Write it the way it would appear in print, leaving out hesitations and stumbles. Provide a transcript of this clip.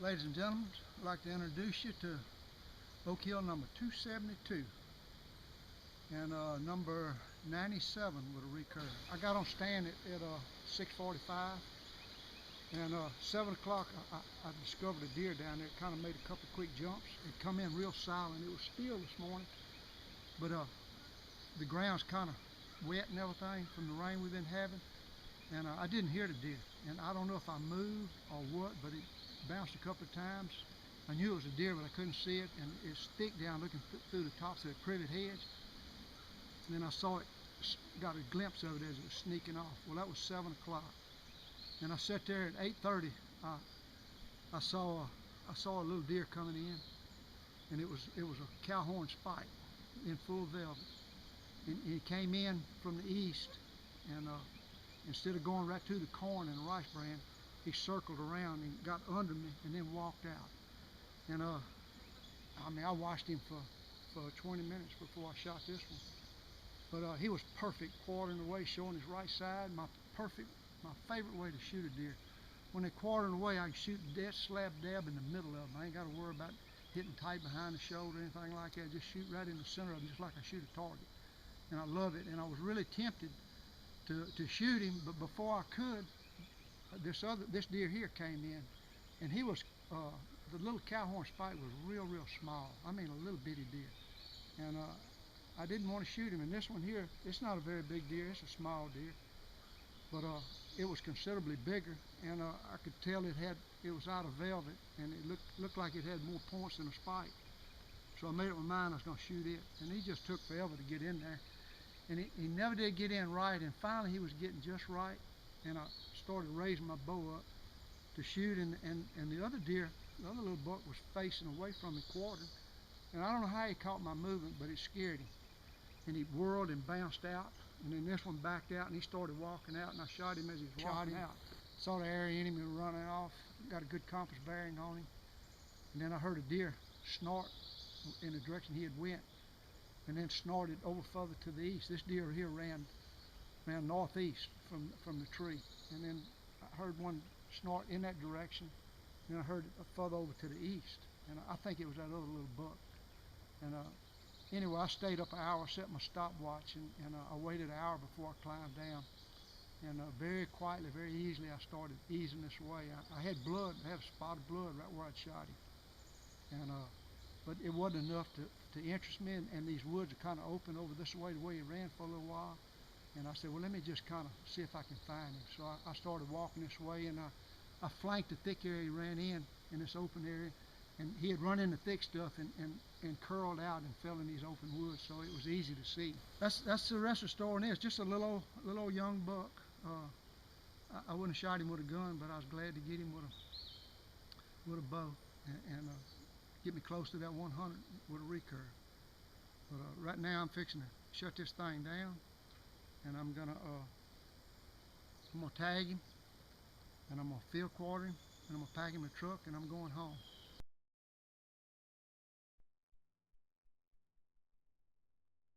Ladies and gentlemen, I'd like to introduce you to Bowkill number 272 and number 97 with a recurve. I got on stand at 6:45, and 7 o'clock I discovered a deer down there. It kind of made a couple quick jumps. It come in real silent. It was still this morning, but the ground's kind of wet and everything from the rain we've been having, and I didn't hear the deer. And I don't know if I moved or what, but it bounced a couple of times. I knew it was a deer, but I couldn't see it, and it's thick down looking through the tops of the privet hedge. And then I saw it, got a glimpse of it as it was sneaking off. Well, that was 7 o'clock. And I sat there at 8:30. I saw a little deer coming in, and it was a cow horn spike in full velvet. And he came in from the east, and instead of going right to the corn and the rice brand, he circled around and got under me and then walked out. And I mean, I watched him for 20 minutes before I shot this one. But he was perfect, quartering away, showing his right side. My favorite way to shoot a deer. When they're quartering away, I can shoot dead slab dab in the middle of them. I ain't got to worry about hitting tight behind the shoulder or anything like that. Just shoot right in the center of them, just like I shoot a target. And I love it. And I was really tempted to shoot him, but before I could, this deer here came in, and he was the little cow horn spike was real small. I mean, a little bitty deer. And I didn't want to shoot him. And this one here, it's not a very big deer, it's a small deer, but it was considerably bigger, and I could tell it was out of velvet, and it looked like it had more points than a spike. So I made up my mind I was going to shoot it, and he just took forever to get in there, and he never did get in right. And finally he was getting just right, and I started raising my bow up to shoot, and the other deer, the other little buck, was facing away from me, quartering. And I don't know how he caught my movement, but it scared him, and he whirled and bounced out. And then this one backed out, and he started walking out, and I shot him as he was walking out. Saw the area in him and running off. Got a good compass bearing on him. And then I heard a deer snort in the direction he had went, and then snorted over further to the east. This deer here ran northeast from the tree, and then I heard one snort in that direction, and then I heard it further over to the east, and I think it was that other little buck. And anyway, I stayed up an hour, set my stopwatch, and I waited an hour before I climbed down. And very quietly, very easily, I started easing this way. I had blood, I had a spot of blood right where I'd shot him. And but it wasn't enough to interest me, and these woods are kind of open over this way, the way he ran for a little while. And I said, well, let me just kind of see if I can find him. So I started walking this way, and I flanked the thick area he ran in this open area. And he had run into thick stuff and curled out and fell in these open woods, so it was easy to see. That's the rest of the story. And it's just a little old young buck. I wouldn't have shot him with a gun, but I was glad to get him with a bow and get me close to that 100 with a recurve. But right now I'm fixing to shut this thing down, and I'm gonna tag him, and I'm gonna field quarter him, and I'm gonna pack him in a truck, and I'm going home.